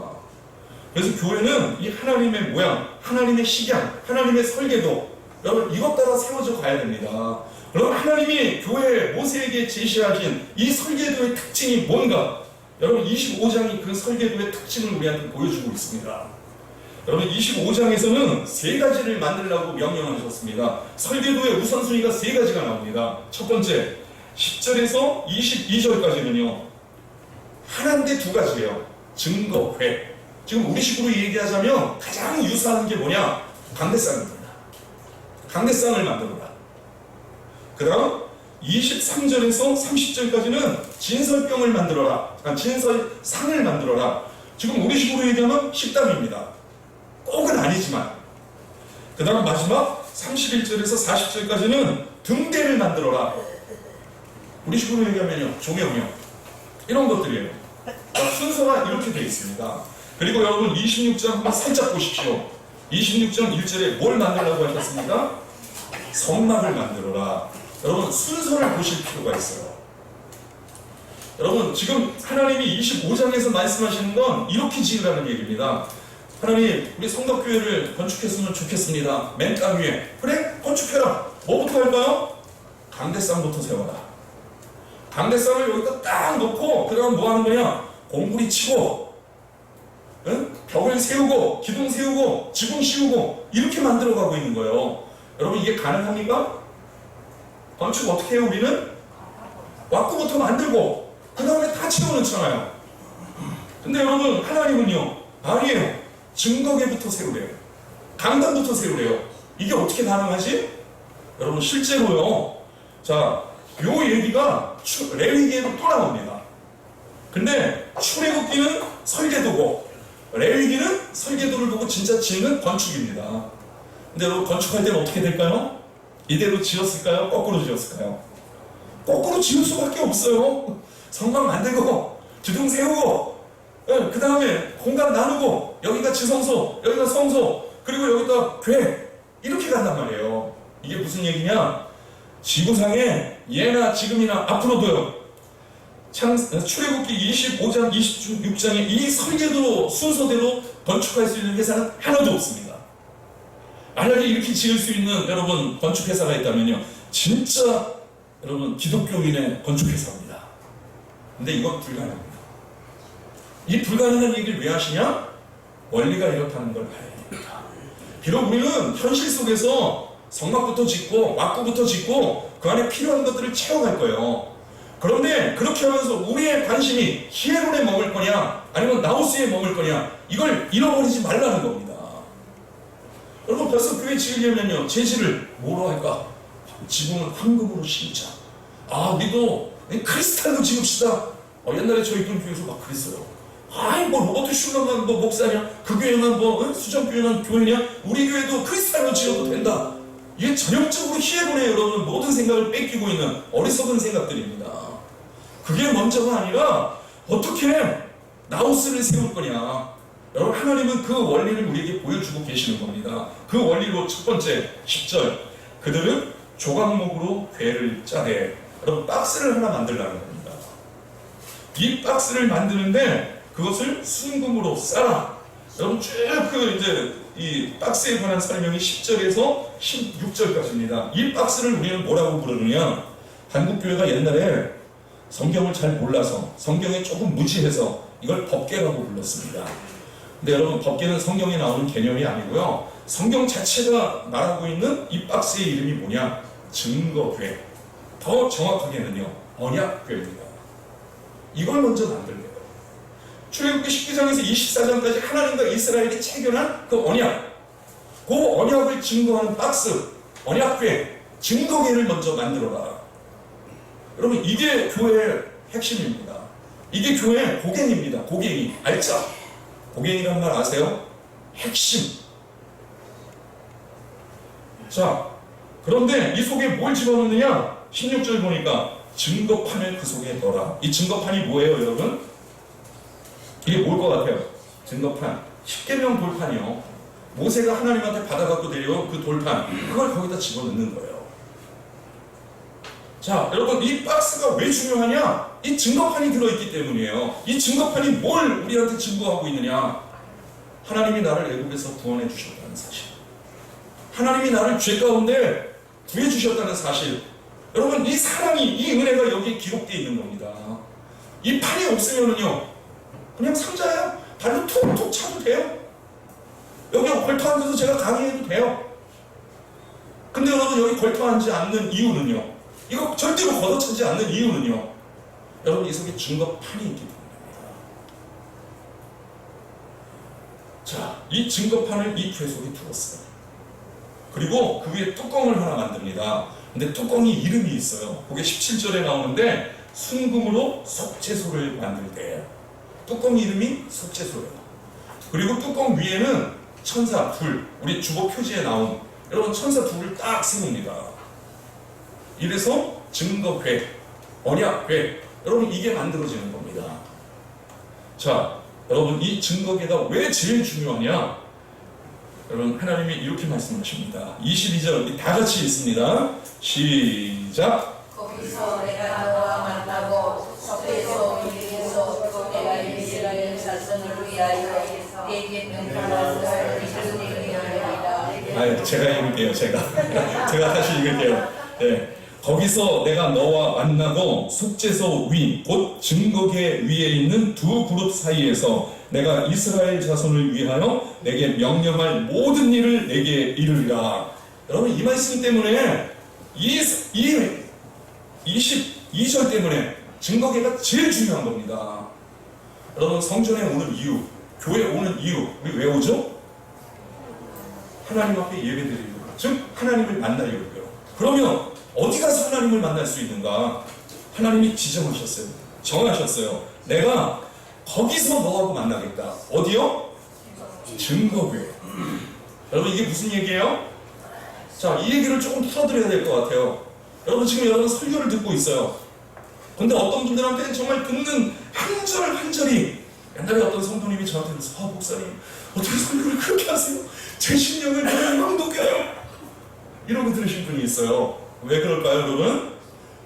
그래서 교회는 이 하나님의 모양, 하나님의 식양, 하나님의 설계도 여러분 이것 따라 세워져 가야 됩니다. 여러분 하나님이 교회 모세에게 제시하신 이 설계도의 특징이 뭔가? 여러분 25장이 그 설계도의 특징을 우리한테 보여주고 있습니다. 여러분 25장에서는 세 가지를 만들라고 명령하셨습니다. 설계도의 우선순위가 세 가지가 나옵니다. 첫 번째 10절에서 22절까지는요 하나인데 두 가지예요. 증거, 회. 지금 우리식으로 얘기하자면 가장 유사한 게 뭐냐? 강대상입니다. 강대상을 만들어라. 그 다음 23절에서 30절까지는 진설병을 만들어라. 진설상을 만들어라. 지금 우리식으로 얘기하면 식당입니다. 꼭은 아니지만. 그 다음 마지막 31절에서 40절까지는 등대를 만들어라. 우리식으로 얘기하면요 조명이요. 이런 것들이에요. 순서가 이렇게 되어 있습니다. 그리고 여러분 26장 한번 살짝 보십시오. 26장 1절에 뭘 만들라고 하셨습니까? 성막을 만들어라. 여러분 순서를 보실 필요가 있어요. 여러분 지금 하나님이 25장에서 말씀하시는 건 이렇게 지으라는 얘기입니다. 하나님 우리 성덕교회를 건축했으면 좋겠습니다. 맨땅 위에. 그래 건축해라. 뭐부터 할까요? 강대상부터 세워라. 강대상을 여기다 딱 놓고 그 다음 뭐 하는 거냐? 공구리 치고 응? 벽을 세우고 기둥 세우고 지붕 씌우고 이렇게 만들어 가고 있는 거예요. 여러분 이게 가능합니까? 건축 어떻게 해요? 우리는 왁구부터 만들고 그 다음에 다 채워넣잖아요. 근데 여러분 하나님은요 아니에요. 증거계부터 세우래요. 강단부터 세우래요. 이게 어떻게 가능하지? 여러분 실제로요. 자, 요 얘기가 레위기에도 또 나옵니다. 근데 출애굽기는 설계도고 레위기는 설계도를 보고 진짜 지은 건축입니다. 근데 여러분 건축할 때는 어떻게 될까요? 이대로 지었을까요? 거꾸로 지었을까요? 거꾸로 지을 수밖에 없어요. 성막 만들고 기둥 세우고 그 다음에 공간 나누고 여기가 지성소 여기가 성소 그리고 여기다 궤 이렇게 간단 말이에요. 이게 무슨 얘기냐? 지구상에 예나 지금이나 앞으로도요 출애굽기 25장 26장에 이 설계도 순서대로 건축할 수 있는 회사는 하나도 없습니다. 만약에 이렇게 지을 수 있는 여러분 건축회사가 있다면요 진짜 여러분 기독교인의 건축회사입니다. 근데 이건 불가능합니다. 이 불가능한 얘기를 왜 하시냐? 원리가 이렇다는 걸 봐야 됩니다. 비록 우리는 현실 속에서 성막부터 짓고 왁구부터 짓고 그 안에 필요한 것들을 채워갈 거예요. 그런데 그렇게 하면서 우리의 관심이 히에론에 머물 거냐 아니면 나우스에 머물 거냐 이걸 잃어버리지 말라는 겁니다. 여러분 벌써 교회 지으려면요 재질을 뭐로 할까? 지붕은 황금으로 씌우자. 아 우리도 크리스탈로 지읍시다. 옛날에 저희 있던 교회에서 막 그랬어요. 아이 뭐 로버트 슐러만 뭐 목사냐 그 교회만 뭐 수정교회만 교회냐 우리 교회도 크리스탈로 지어도 된다. 이게 전형적으로 히에론에 여러분 모든 생각을 뺏기고 있는 어리석은 생각들입니다. 그게 먼저가 아니라 어떻게 나우스를 세울 거냐. 여러분 하나님은 그 원리를 우리에게 보여주고 계시는 겁니다. 그 원리로 첫 번째 10절 그들은 조각목으로 궤를 짜되 여러분 박스를 하나 만들라는 겁니다. 이 박스를 만드는데 그것을 순금으로 싸라. 여러분 쭉 그 이제 이 박스에 관한 설명이 10절에서 16절까지입니다. 이 박스를 우리는 뭐라고 부르느냐? 한국교회가 옛날에 성경을 잘 몰라서 성경에 조금 무지해서 이걸 법계라고 불렀습니다. 근데 여러분 법계는 성경에 나오는 개념이 아니고요. 성경 자체가 말하고 있는 이 박스의 이름이 뭐냐? 증거궤. 더 정확하게는요. 언약궤입니다. 이걸 먼저 만들래요. 출애굽기 19장에서 24장까지 하나님과 이스라엘이 체결한 그 언약. 그 언약을 증거하는 박스, 언약궤, 증거궤를 먼저 만들어라. 여러분 이게 교회의 핵심입니다. 이게 교회의 고갱입니다. 고갱이, 알짜. 고갱이란 말 아세요? 핵심. 자, 그런데 이 속에 뭘 집어넣느냐? 16절 보니까 증거판을 그 속에 넣어라. 이 증거판이 뭐예요, 여러분? 이게 뭘 것 같아요? 증거판. 십계명 돌판이요. 모세가 하나님한테 받아갖고 데려온 그 돌판, 그걸 거기다 집어넣는 거예요. 자, 여러분, 이 박스가 왜 중요하냐? 이 증거판이 들어있기 때문이에요. 이 증거판이 뭘 우리한테 증거하고 있느냐? 하나님이 나를 애국에서 구원해 주셨다는 사실, 하나님이 나를 죄 가운데 구해 주셨다는 사실. 여러분, 이 사랑이, 이 은혜가 여기에 기록되어 있는 겁니다. 이 판이 없으면은요, 그냥 상자예요. 발로 툭툭 차도 돼요. 여기 걸터 앉아서 제가 강의해도 돼요. 근데 여러분, 여기 걸터 앉지 않는 이유는요, 이거 절대로 걷어차지 않는 이유는요, 여러분, 이 속에 증거판이 있기 때문입니다. 자, 이 증거판을 이 궤 속에 두었어요. 그리고 그 위에 뚜껑을 하나 만듭니다. 근데 뚜껑이 이름이 있어요. 그게 17절에 나오는데, 순금으로 속죄소를 만들 때 뚜껑 이름이 속죄소예요. 그리고 뚜껑 위에는 천사 둘, 우리 주보 표지에 나온, 여러분, 천사 둘을 딱 세웁니다. 이래서 증거궤, 언약궤, 여러분, 이게 만들어지는 겁니다. 자, 여러분, 이 증거궤가 왜 제일 중요하냐? 여러분, 하나님이 이렇게 말씀하십니다. 22절 다 같이 읽습니다. 시작. 거기서 내가 너와 만나고 석회에서 위에서 내가 이스라엘 자손을 위하여 내게 명령한 것을 이루게 하리라. 제가 읽을게요. 제가 다시 읽을게요. 네. 거기서 내가 너와 만나고 속죄소 위, 곧 증거궤 위에 있는 두 그룹 사이에서 내가 이스라엘 자손을 위하여 내게 명령할 모든 일을 내게 이르리라. 여러분, 이 말씀 때문에 이 22절 때문에 증거궤가 제일 중요한 겁니다. 여러분, 성전에 오는 이유, 교회에 오는 이유, 우리 왜 오죠? 하나님 앞에 예배드리려고, 즉 하나님을 만나려고요. 그러면 어디 가서 하나님을 만날 수 있는가? 하나님이 지정하셨어요. 정하셨어요. 내가 거기서 너하고 만나겠다. 어디요? 증거궤. 여러분, 이게 무슨 얘기예요? 자, 이 얘기를 조금 풀어드려야 될 것 같아요. 여러분, 지금 여러분 설교를 듣고 있어요. 근데 어떤 분들한테는 정말 듣는 한 절 한 절이, 옛날에 어떤 성도님이 저한테 그래서, 목사님, 어떻게 설교를 그렇게 하세요? 제 심령을 너무 망독해요. 이러고 들으신 분이 있어요. 왜 그럴까요, 여러분?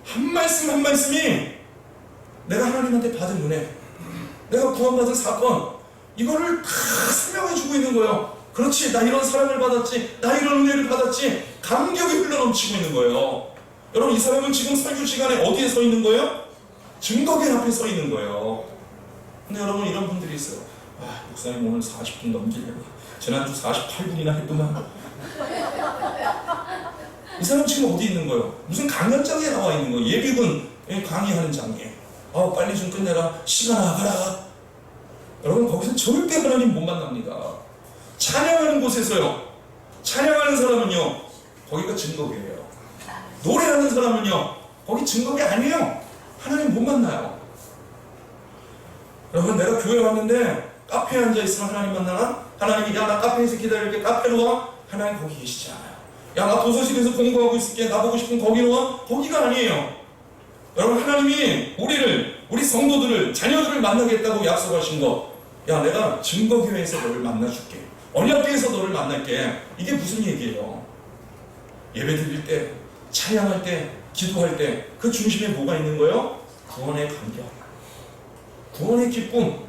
한 말씀 한 말씀이 내가 하나님한테 받은 은혜, 내가 구원받은 사건, 이거를 다 설명해주고 있는 거예요. 그렇지, 나 이런 사랑을 받았지, 나 이런 은혜를 받았지, 감격이 흘러넘치고 있는 거예요. 여러분, 이 사람은 지금 설교 시간에 어디에 서 있는 거예요? 증거궤 앞에 서 있는 거예요. 근데 여러분, 이런 분들이 있어요. 목사님 오늘 40분 넘기려고 지난주 48분이나 했구나. 이 사람 지금 어디 있는 거예요? 무슨 강연장에 나와 있는 거예요. 예비군 강의하는 장에. 빨리 좀 끝내라. 시간 나가라. 여러분, 거기서 절대 하나님 못 만납니다. 찬양하는 곳에서요, 찬양하는 사람은요, 거기가 증거궤예요. 노래하는 사람은요, 거기 증거궤 아니에요. 하나님 못 만나요. 여러분, 내가 교회 왔는데 카페에 앉아 있으면 하나님 만나나? 하나님이, 야, 나 카페에서 기다릴게. 카페로 와. 하나님 거기 계시지 않아요. 야, 나 도서실에서 공부하고 있을게. 나 보고 싶은 거기로 와. 거기가 아니에요. 여러분, 하나님이 우리 성도들을, 자녀들을 만나겠다고 약속하신 거, 야, 내가 증거교회에서 너를 만나줄게. 언약교회에서 너를 만날게. 이게 무슨 얘기예요? 예배 드릴 때, 찬양할 때, 기도할 때 그 중심에 뭐가 있는 거예요? 구원의 감격, 구원의 기쁨.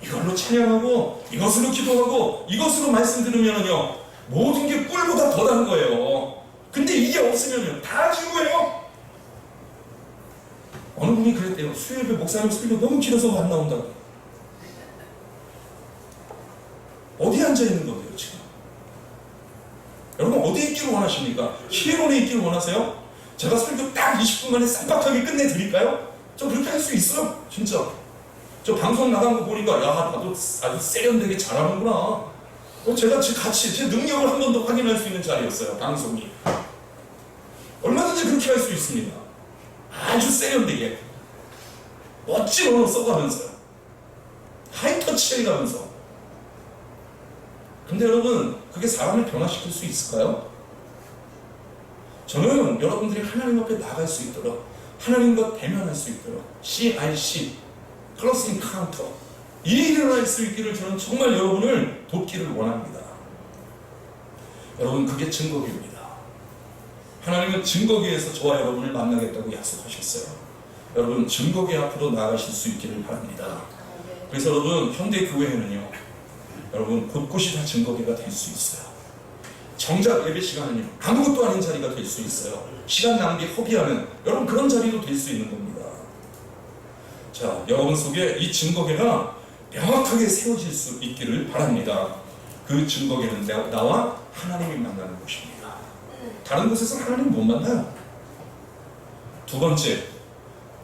이걸로 찬양하고, 이것으로 기도하고, 이것으로 말씀 들으면요, 모든 게 꿀보다 더 단 거예요. 근데 이게 없으면요, 다 지루해요. 어느 분이 그랬대요. 수요일에 목사님 설교 너무 길어서 안 나온다고. 어디에 앉아 있는 거예요, 지금? 여러분, 어디에 있기를 원하십니까? 희론에 있기를 원하세요? 제가 설교 딱 20분 만에 쌈박하게 끝내드릴까요? 저 그렇게 할 수 있어요, 진짜. 저 방송 나간 거 보니까, 야, 나도 아주 세련되게 잘하는구나. 제가 같이 제 능력을 한 번 더 확인할 수 있는 자리였어요, 방송이. 얼마든지 그렇게 할 수 있습니다. 아주 세련되게. 멋진 언어 써가면서요. 하이터치 해가면서. 근데 여러분, 그게 사람을 변화시킬 수 있을까요? 저는 여러분들이 하나님 앞에 나갈 수 있도록, 하나님과 대면할 수 있도록, CIC, 클로스 인카운터, 이 일을 할 수 있기를 저는 정말 여러분을 돕기를 원합니다. 여러분, 그게 증거기입니다. 하나님은 증거기에서 저와 여러분을 만나겠다고 약속하셨어요. 여러분, 증거기 앞으로 나아가실 수 있기를 바랍니다. 그래서 여러분, 현대 교회는요, 여러분 곳곳이 다 증거기가 될 수 있어요. 정작 예배 시간은요, 아무것도 아닌 자리가 될 수 있어요. 시간 낭비 허비하는 여러분 그런 자리도 될 수 있는 겁니다. 자, 여러분 속에 이 증거기가 명확하게 세워질 수 있기를 바랍니다. 그 증거기는 나와 하나님이 만나는 곳입니다. 다른 곳에서 하나님 못 만나요. 두 번째,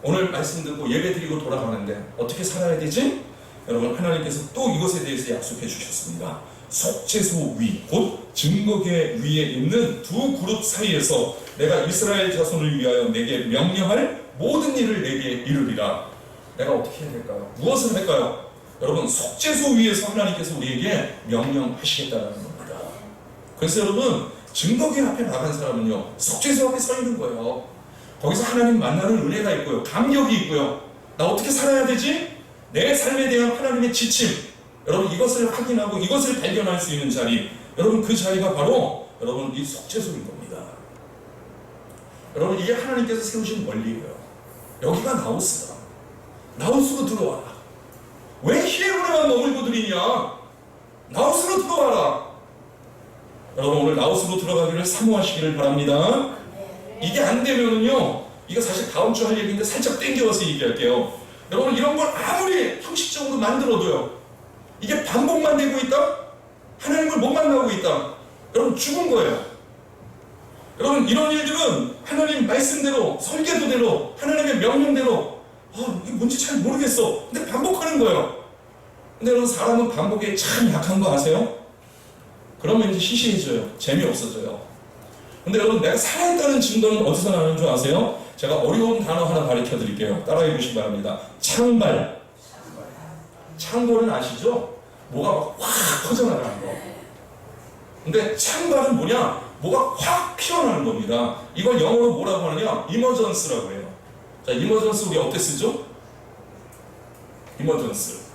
오늘 말씀 듣고 예배 드리고 돌아가는데 어떻게 살아야 되지? 여러분, 하나님께서 또 이것에 대해서 약속해 주셨습니다. 속죄소 위, 곧 증거계 위에 있는 두 그룹 사이에서 내가 이스라엘 자손을 위하여 내게 명령할 모든 일을 내게 이루리라. 내가 어떻게 해야 될까요? 무엇을 할까요? 여러분, 속죄소 위에서 하나님께서 우리에게 명령하시겠다는 겁니다. 그래서 여러분, 증거계 앞에 나간 사람은요, 속죄소 앞에 서 있는 거예요. 거기서 하나님 만나는 은혜가 있고요, 감격이 있고요. 나 어떻게 살아야 되지? 내 삶에 대한 하나님의 지침, 여러분 이것을 확인하고 이것을 발견할 수 있는 자리, 여러분 그 자리가 바로 여러분 이 속죄소인 겁니다. 여러분, 이게 하나님께서 세우신 원리예요. 여기가 나우스다. 나우스로 들어와라. 왜 히레몬에만 머물고 들이냐? 나우스로 들어와라. 여러분, 오늘 나우스로 들어가기를 사모하시기를 바랍니다. 이게 안 되면은요, 이거 사실 다음 주 할 얘기인데 살짝 땡겨와서 얘기할게요. 여러분, 이런 걸 아무리 형식적으로 만들어도요, 이게 반복만 되고 있다? 하나님을 못 만나고 있다? 여러분, 죽은 거예요. 여러분, 이런 일들은 하나님 말씀대로, 설계도대로, 하나님의 명령대로, 이게 뭔지 잘 모르겠어. 근데 반복하는 거예요. 근데 여러분, 사람은 반복에 참 약한 거 아세요? 그러면 이제 시시해져요. 재미없어져요. 근데 여러분, 내가 살아있다는 증거는 어디서 나는 줄 아세요? 제가 어려운 단어 하나 가르쳐 드릴게요. 따라해 보시기 바랍니다. 창발. 창고는 아시죠? 뭐가 막 확 퍼져나가는 거. 근데 창발은 뭐냐? 뭐가 확 피어나는 겁니다. 이걸 영어로 뭐라고 하느냐? 이머전스라고 해요. 자, 이머전스 우리 어떻게 쓰죠? 이머전스.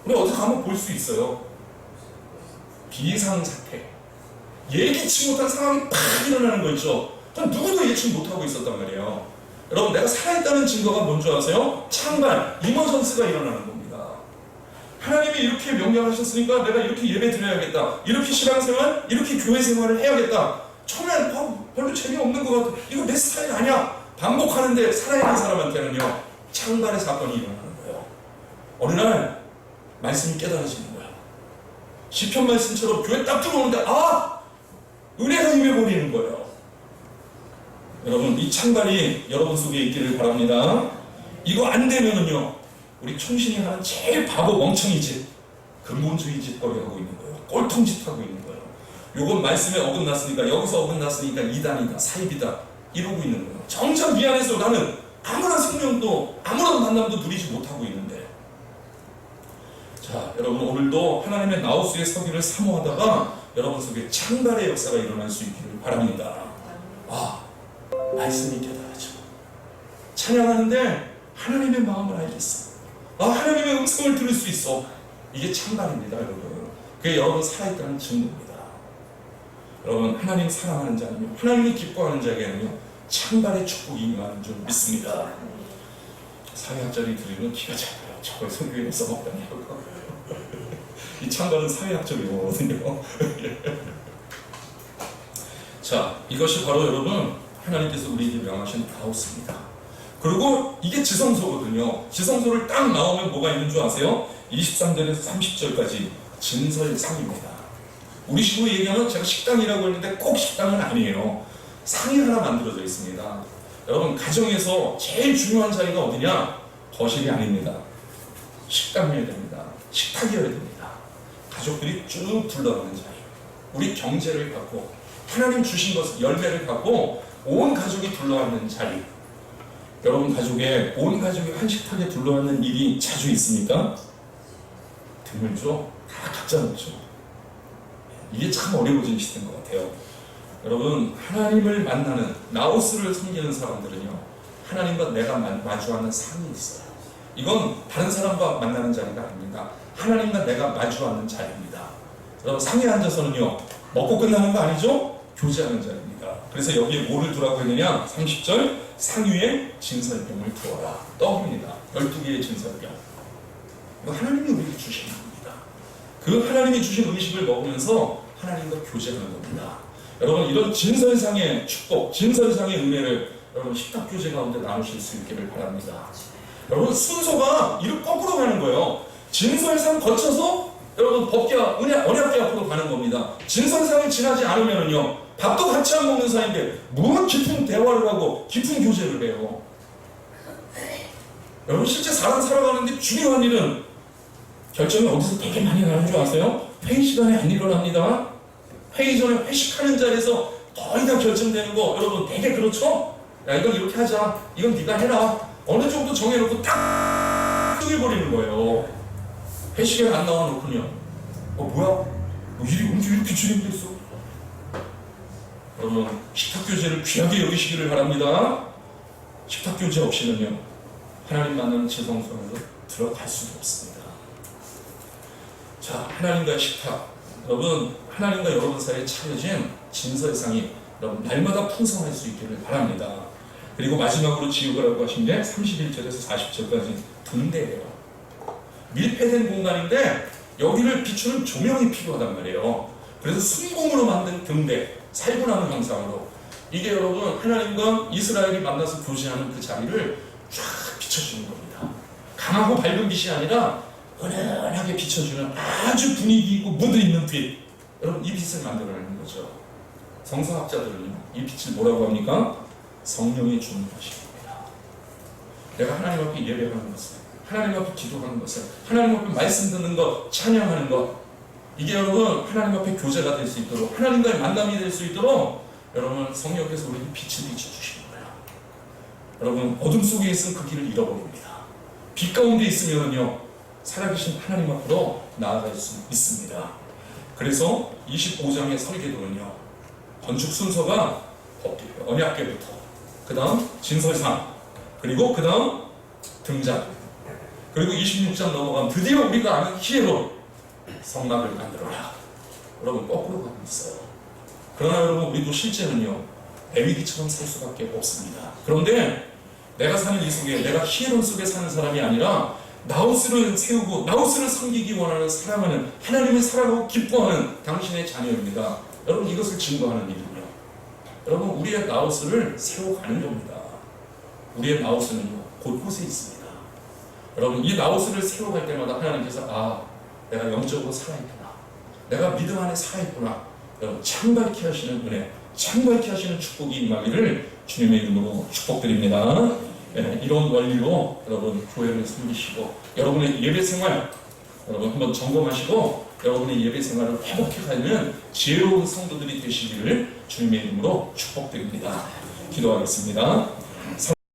우리 어디 가면 볼 수 있어요. 비상사태. 예기치 못한 상황이 팍 일어나는 거 있죠? 전 누구도 예측 못하고 있었단 말이에요. 여러분, 내가 살아있다는 증거가 뭔지 아세요? 창발, 이머전스가 일어나는 겁니다. 하나님이 이렇게 명령하셨으니까 내가 이렇게 예배 드려야겠다. 이렇게 신앙생활, 이렇게 교회생활을 해야겠다. 처음엔 별로 재미없는 것 같아. 이거 내 스타일 아니야. 반복하는데 살아있는 사람한테는요, 창발의 사건이 일어나는 거예요. 어느 날 말씀이 깨달아지는 거예요. 시편 말씀처럼 교회 딱 들어오는데 은혜가 임해버리는 거예요. 여러분, 이 창발이 여러분 속에 있기를 바랍니다. 이거 안 되면은요, 우리 충신이 하는 제일 바보 멍청이 짓, 근본주의 짓거리 하고 있는 거예요. 꼴통짓 하고 있는 거예요. 요건 말씀에 어긋났으니까, 여기서 어긋났으니까 이단이다, 사입이다, 이러고 있는 거예요. 정작 미안해서 나는 아무런 생명도, 아무런 만남도 누리지 못하고 있는데. 자, 여러분, 오늘도 하나님의 나우스의 서기를 사모하다가 여러분 속에 창발의 역사가 일어날 수 있기를 바랍니다. 말씀이 깨달아져. 찬양하는데 하나님의 마음을 알겠어. 하나님의 음성을 들을 수 있어. 이게 창발입니다, 여러분. 그게 여러분 살아있다는 증거입니다. 여러분, 하나님 사랑하는 자는요, 하나님이 기뻐하는 자에게는요, 창발의 축복이 임하는 줄 믿습니다. 사회학자들이 들으면 기가 차요. 저걸 성경에 써먹다니요. 이 창발은 사회학적 용어거든요. 자, 이것이 바로 여러분 하나님께서 우리에게 명하신 나우스입니다. 그리고 이게 지성소거든요. 지성소를 딱 나오면 뭐가 있는 줄 아세요? 23절에서 30절까지 진설상입니다. 우리 식으로 얘기하면 제가 식당이라고 했는데 꼭 식당은 아니에요. 상이 하나 만들어져 있습니다. 여러분, 가정에서 제일 중요한 자리가 어디냐? 거실이 아닙니다. 식당이어야 됩니다. 식탁이어야 됩니다. 가족들이 쭉 둘러가는 자리. 우리 경제를 갖고 하나님 주신 것 열매를 갖고 온 가족이 둘러앉는 자리. 여러분 가족에 온 가족이 한 식탁에 둘러앉는 일이 자주 있습니까? 드물죠? 다 각자 먹죠. 이게 참 어려워진 시대인 것 같아요. 여러분, 하나님을 만나는 나우스를 섬기는 사람들은요, 하나님과 내가 마주하는 상이 있어요. 이건 다른 사람과 만나는 자리가 아닙니다. 하나님과 내가 마주하는 자리입니다. 여러분 상에 앉아서는요 먹고 끝나는 거 아니죠? 교제하는 자리입니다. 그래서 여기에 뭐를 두라고 했느냐? 30절 상위에 진설병을 두어라. 떡입니다. 12개의 진설병. 이거 하나님이 우리에게 주신 겁니다. 그 하나님이 주신 음식을 먹으면서 하나님과 교제하는 겁니다. 여러분 이런 진설상의 축복, 진설상의 은혜를 여러분 식탁 교제 가운데 나누실 수 있기를 바랍니다. 여러분 순서가 이렇게 거꾸로 가는 거예요. 진설상 거쳐서 여러분 법궤, 언약궤 앞으로 가는 겁니다. 진설상을 지나지 않으면요 밥도 같이 안 먹는 사이인데 무슨 깊은 대화를 하고 깊은 교제를 해요. 여러분 실제 사람 살아가는데 중요한 일은 결정이 어디서 되게 많이 나는 줄 아세요? 회의 시간에 안 일어납니다. 회의 전에 회식하는 자리에서 거의 다 결정되는 거 여러분 되게 그렇죠? 야 이건 이렇게 하자. 이건 네가 해라. 어느 정도 정해놓고 딱 쪼개버리는 거예요. 회식에 안 나와놓고요. 뭐야? 일이 언제 이렇게 진행됐어? 여러분 식탁교제를 귀하게 여기시기를 바랍니다. 식탁교제 없이는요 하나님 만나는 지성소로 들어갈 수가 없습니다. 자, 하나님과의 식탁. 여러분 하나님과 여러분 사이에 차려진 진설상이 여러분 날마다 풍성할 수 있기를 바랍니다. 그리고 마지막으로 지우라고 하신 게 31절에서 40절까지 등대예요. 밀폐된 공간인데 여기를 비추는 조명이 필요하단 말이에요. 그래서 순공으로 만든 등대, 살구나무 형상으로 이게 여러분 하나님과 이스라엘이 만나서 교제하는 그 자리를 쫙 비춰주는 겁니다. 강하고 밝은 빛이 아니라 은은하게 비춰주는 아주 분위기 있고 무드 있는 빛. 여러분 이 빛을 만들어내는 거죠. 성서학자들은요 이 빛을 뭐라고 합니까? 성령이 주는 것입니다. 내가 하나님 앞에 예배하는 것을, 하나님 앞에 기도하는 것을, 하나님 앞에 말씀 듣는 것, 찬양하는 것, 이게 여러분 하나님 앞에 교제가 될 수 있도록, 하나님과의 만남이 될 수 있도록 여러분 성령께서 우리에게 빛을 비춰주시는 거예요. 여러분 어둠 속에 있으면 그 길을 잃어버립니다. 빛 가운데 있으면요 살아계신 하나님 앞으로 나아갈 수 있습니다. 그래서 25장의 설계도는요 건축 순서가 언약궤부터 그 다음 진설상 그리고 그 다음 등잔 그리고 26장 넘어가면 드디어 우리가 아는 히에론 성막을 만들어라. 여러분 거꾸로 가고 있어요. 그러나 여러분 우리도 실제는요 레위기처럼 살 수밖에 없습니다. 그런데 내가 사는 이 속에 내가 히에론 속에 사는 사람이 아니라 나우스를 세우고 나우스를 섬기기 원하는 사랑하는 하나님을 사랑하고 기뻐하는 당신의 자녀입니다. 여러분 이것을 증거하는 일은요 여러분 우리의 나우스를 세워가는 겁니다. 우리의 나우스는요 곳곳에 있습니다. 여러분 이 나우스를 세워갈 때마다 하나님께서 내가 영적으로 살아있구나, 내가 믿음 안에 살아있구나, 여러분 창밖에 하시는 은혜, 창밖에 하시는 축복이 임하기를 주님의 이름으로 축복드립니다. 이런 원리로 여러분 교회를 섬기시고 여러분의 예배 생활 여러분 한번 점검하시고 여러분의 예배 생활을 회복해가는 지혜로운 성도들이 되시기를 주님의 이름으로 축복드립니다. 기도하겠습니다.